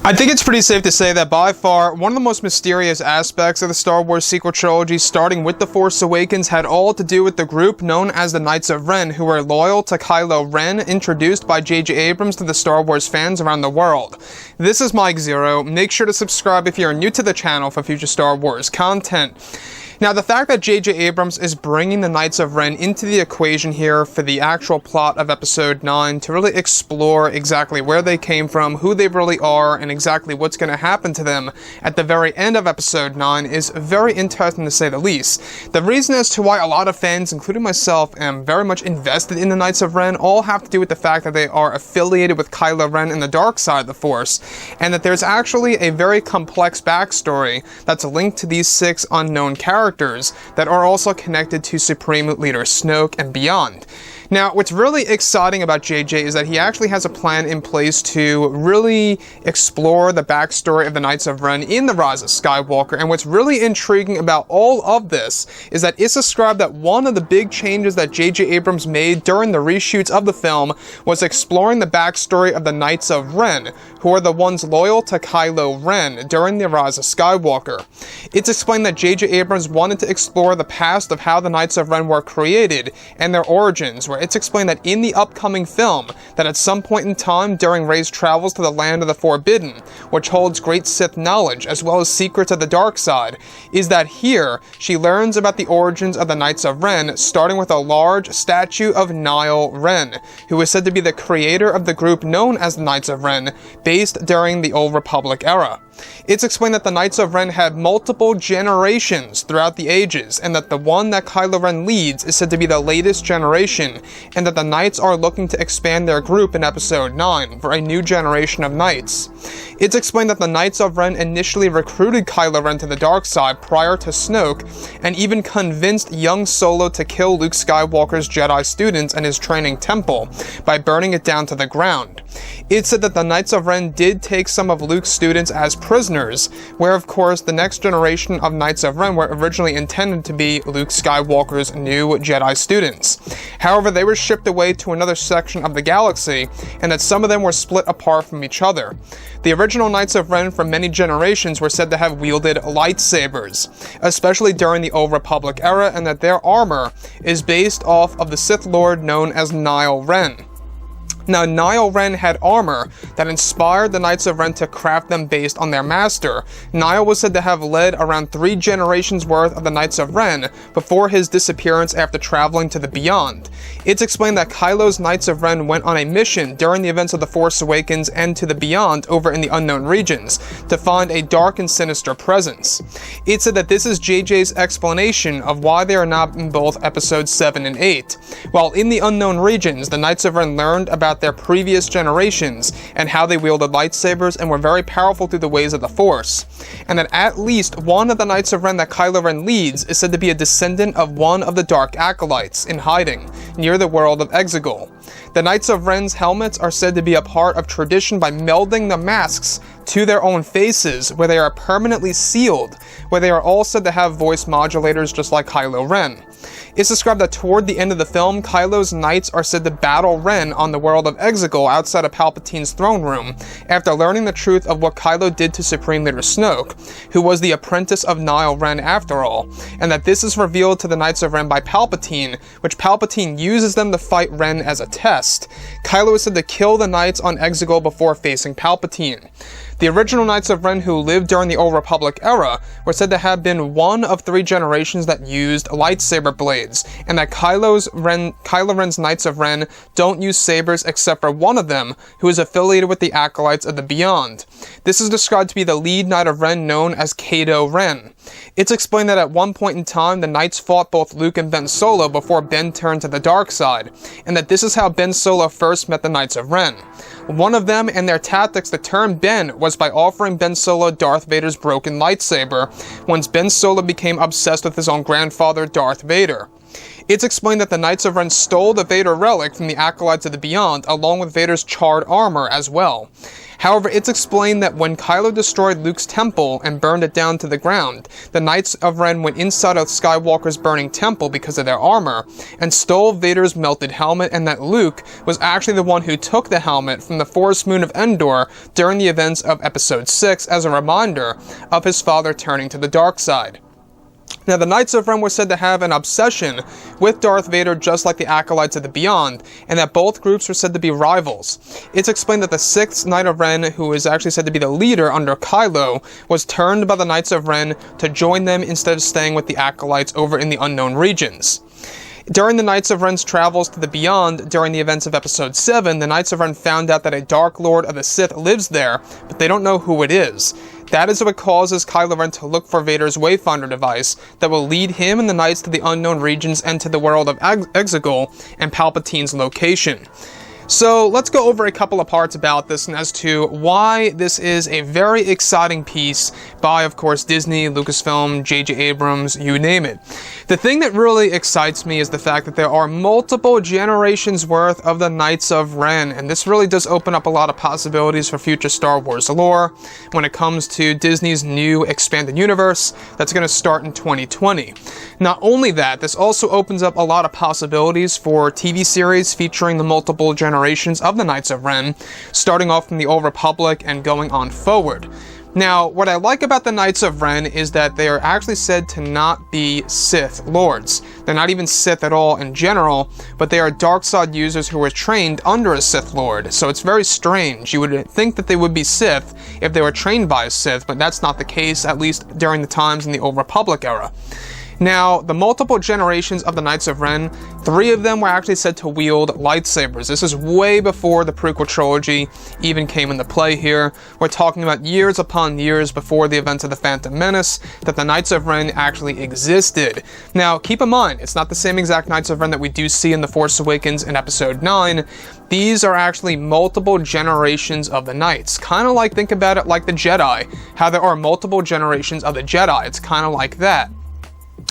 I think it's pretty safe to say that by far, one of the most mysterious aspects of the Star Wars sequel trilogy, starting with The Force Awakens, had all to do with the group known as the Knights of Ren, who were loyal to Kylo Ren, introduced by JJ Abrams to the Star Wars fans around the world. This is Mike Zero. Make sure to subscribe if you're new to the channel for future Star Wars content. Now, the fact that JJ Abrams is bringing the Knights of Ren into the equation here for the actual plot of Episode 9 to really explore exactly where they came from, who they really are, and exactly what's going to happen to them at the very end of Episode 9 is very interesting to say the least. The reason as to why a lot of fans, including myself, am very much invested in the Knights of Ren all have to do with the fact that they are affiliated with Kylo Ren and the dark side of the Force, and that there's actually a very complex backstory that's linked to these 6 unknown characters that are also connected to Supreme Leader Snoke and beyond. Now, what's really exciting about JJ is that he actually has a plan in place to really explore the backstory of the Knights of Ren in The Rise of Skywalker, and what's really intriguing about all of this is that it's described that one of the big changes that JJ Abrams made during the reshoots of the film was exploring the backstory of the Knights of Ren, who are the ones loyal to Kylo Ren during The Rise of Skywalker. It's explained that JJ Abrams wanted to explore the past of how the Knights of Ren were created and their origins, where it's explained that in the upcoming film, that at some point in time during Rey's travels to the Land of the Forbidden, which holds great Sith knowledge as well as secrets of the dark side, is that here she learns about the origins of the Knights of Ren, starting with a large statue of Kylo Ren, who is said to be the creator of the group known as the Knights of Ren, based during the Old Republic era. It's explained that the Knights of Ren had multiple generations throughout the ages, and that the one that Kylo Ren leads is said to be the latest generation, and that the Knights are looking to expand their group in Episode 9 for a new generation of Knights. It's explained that the Knights of Ren initially recruited Kylo Ren to the dark side prior to Snoke, and even convinced young Solo to kill Luke Skywalker's Jedi students and his training temple by burning it down to the ground. It's said that the Knights of Ren did take some of Luke's students as prisoners, where of course the next generation of Knights of Ren were originally intended to be Luke Skywalker's new Jedi students. However, they were shipped away to another section of the galaxy, and that some of them were split apart from each other. The original Knights of Ren from many generations were said to have wielded lightsabers, especially during the Old Republic era, and that their armor is based off of the Sith Lord known as Kylo Ren. Now, Kylo Ren had armor that inspired the Knights of Ren to craft them based on their master. Kylo was said to have led around 3 generations worth of the Knights of Ren before his disappearance after traveling to the Beyond. It's explained that Kylo's Knights of Ren went on a mission during the events of The Force Awakens and to the Beyond over in the unknown regions to find a dark and sinister presence. It's said that this is JJ's explanation of why they are not in both Episodes 7 and 8. While in the unknown regions, the Knights of Ren learned about their previous generations and how they wielded lightsabers and were very powerful through the ways of the Force, and that at least one of the Knights of Ren that Kylo Ren leads is said to be a descendant of one of the Dark Acolytes in hiding near the world of Exegol. The Knights of Ren's helmets are said to be a part of tradition by melding the masks to their own faces, where they are permanently sealed, where they are all said to have voice modulators just like Kylo Ren. It's described that toward the end of the film, Kylo's Knights are said to battle Ren on the world of Exegol outside of Palpatine's throne room, after learning the truth of what Kylo did to Supreme Leader Snoke, who was the apprentice of Kylo Ren after all, and that this is revealed to the Knights of Ren by Palpatine, which Palpatine uses them to fight Ren as a test. Kylo is said to kill the Knights on Exegol before facing Palpatine. The original Knights of Ren who lived during the Old Republic era were said to have been one of 3 generations that used lightsaber blades, and that Kylo Ren's Knights of Ren don't use sabers except for one of them, who is affiliated with the Acolytes of the Beyond. This is described to be the lead Knight of Ren known as Kylo Ren. It's explained that at one point in time, the Knights fought both Luke and Ben Solo before Ben turned to the dark side, and that this is how Ben Solo first met the Knights of Ren. One of them and their tactics to turn Ben was by offering Ben Solo Darth Vader's broken lightsaber, once Ben Solo became obsessed with his own grandfather, Darth Vader. It's explained that the Knights of Ren stole the Vader relic from the Acolytes of the Beyond, along with Vader's charred armor as well. However, it's explained that when Kylo destroyed Luke's temple and burned it down to the ground, the Knights of Ren went inside of Skywalker's burning temple because of their armor, and stole Vader's melted helmet, and that Luke was actually the one who took the helmet from the forest moon of Endor during the events of Episode 6 as a reminder of his father turning to the dark side. Now, the Knights of Ren were said to have an obsession with Darth Vader just like the Acolytes of the Beyond, and that both groups were said to be rivals. It's explained that the 6th Knight of Ren, who is actually said to be the leader under Kylo, was turned by the Knights of Ren to join them instead of staying with the Acolytes over in the unknown regions. During the Knights of Ren's travels to the Beyond during the events of Episode 7, the Knights of Ren found out that a Dark Lord of the Sith lives there, but they don't know who it is. That is what causes Kylo Ren to look for Vader's Wayfinder device that will lead him and the Knights to the unknown regions and to the world of Exegol and Palpatine's location. So let's go over a couple of parts about this and as to why this is a very exciting piece by, of course, Disney, Lucasfilm, JJ Abrams, you name it. The thing that really excites me is the fact that there are multiple generations worth of the Knights of Ren, and this really does open up a lot of possibilities for future Star Wars lore when it comes to Disney's new expanded universe that's going to start in 2020. Not only that, this also opens up a lot of possibilities for TV series featuring the multiple generations of the Knights of Ren, starting off from the Old Republic and going on forward. Now, what I like about the Knights of Ren is that they are actually said to not be Sith Lords. They're not even Sith at all in general, but they are dark side users who were trained under a Sith Lord. So it's very strange. You would think that they would be Sith if they were trained by a Sith, but that's not the case, at least during the times in the Old Republic era. Now, the multiple generations of the Knights of Ren, 3 of them were actually said to wield lightsabers. This is way before the prequel trilogy even came into play here. We're talking about years upon years before the events of The Phantom Menace that the Knights of Ren actually existed. Now, keep in mind, it's not the same exact Knights of Ren that we do see in The Force Awakens in Episode 9. These are actually multiple generations of the Knights. Kind of like, think about it like the Jedi, how there are multiple generations of the Jedi. It's kind of like that.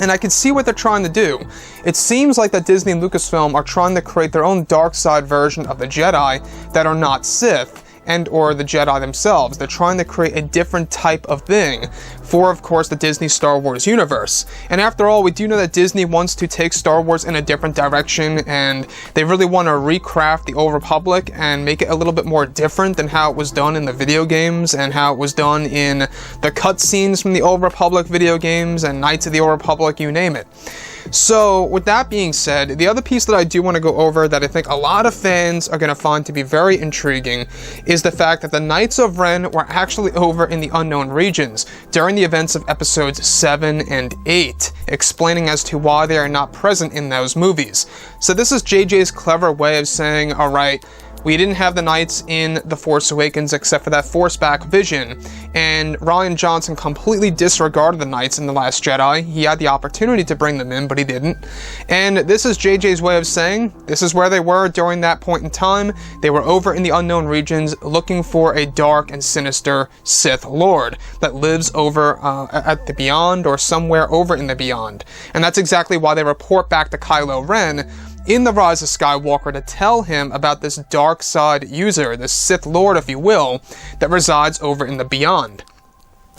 And I can see what they're trying to do. It seems like that Disney and Lucasfilm are trying to create their own dark side version of the Jedi that are not Sith and or the Jedi themselves. They're trying to create a different type of thing for, of course, the Disney Star Wars universe. And after all, we do know that Disney wants to take Star Wars in a different direction, and they really want to recraft the Old Republic and make it a little bit more different than how it was done in the video games and how it was done in the cutscenes from the Old Republic video games and Knights of the Old Republic, you name it. So, with that being said, the other piece that I do want to go over that I think a lot of fans are going to find to be very intriguing is the fact that the Knights of Ren were actually over in the unknown regions during the events of Episodes 7 and 8, explaining as to why they are not present in those movies. So this is JJ's clever way of saying, alright, we didn't have the Knights in The Force Awakens except for that Force-back vision, and Rian Johnson completely disregarded the Knights in The Last Jedi. He had the opportunity to bring them in, but he didn't. And this is JJ's way of saying, this is where they were during that point in time. They were over in the unknown regions looking for a dark and sinister Sith Lord that lives over at the Beyond or somewhere over in the Beyond. And that's exactly why they report back to Kylo Ren in The Rise of Skywalker to tell him about this dark side user, this Sith Lord, if you will, that resides over in the Beyond.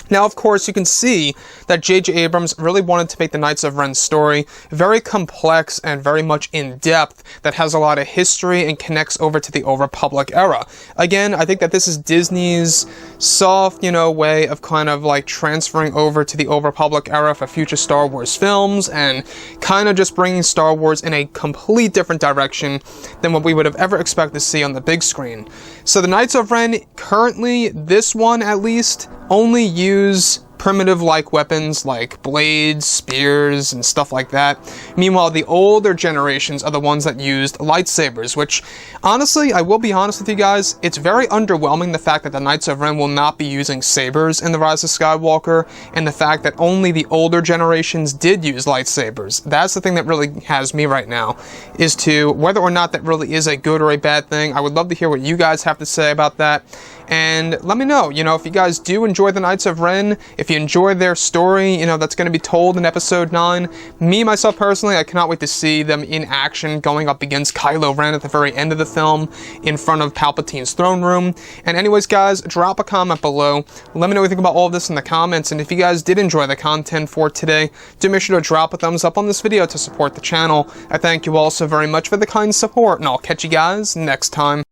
Now, of course, you can see that J.J. Abrams really wanted to make the Knights of Ren's story very complex and very much in-depth, that has a lot of history and connects over to the Old Republic era. Again, I think that this is Disney's soft, way of kind of like transferring over to the Old Republic era for future Star Wars films and kind of just bringing Star Wars in a complete different direction than what we would have ever expected to see on the big screen. So the Knights of Ren, currently, this one at least, only use primitive-like weapons like blades, spears, and stuff like that. Meanwhile, the older generations are the ones that used lightsabers, which, honestly, I will be honest with you guys, it's very underwhelming the fact that the Knights of Ren will not be using sabers in The Rise of Skywalker, and the fact that only the older generations did use lightsabers. That's the thing that really has me right now, is to whether or not that really is a good or a bad thing. I would love to hear what you guys have to say about that. And let me know, if you guys do enjoy the Knights of Ren, if you enjoy their story, you know, that's going to be told in episode 9, me, myself personally, I cannot wait to see them in action going up against Kylo Ren at the very end of the film in front of Palpatine's throne room. And anyways, guys, drop a comment below. Let me know what you think about all of this in the comments. And if you guys did enjoy the content for today, do make sure to drop a thumbs up on this video to support the channel. I thank you all so very much for the kind support, and I'll catch you guys next time.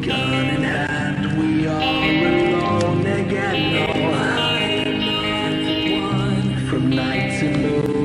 Gun in hand, we are alone again. No, I am not the one from night to moon.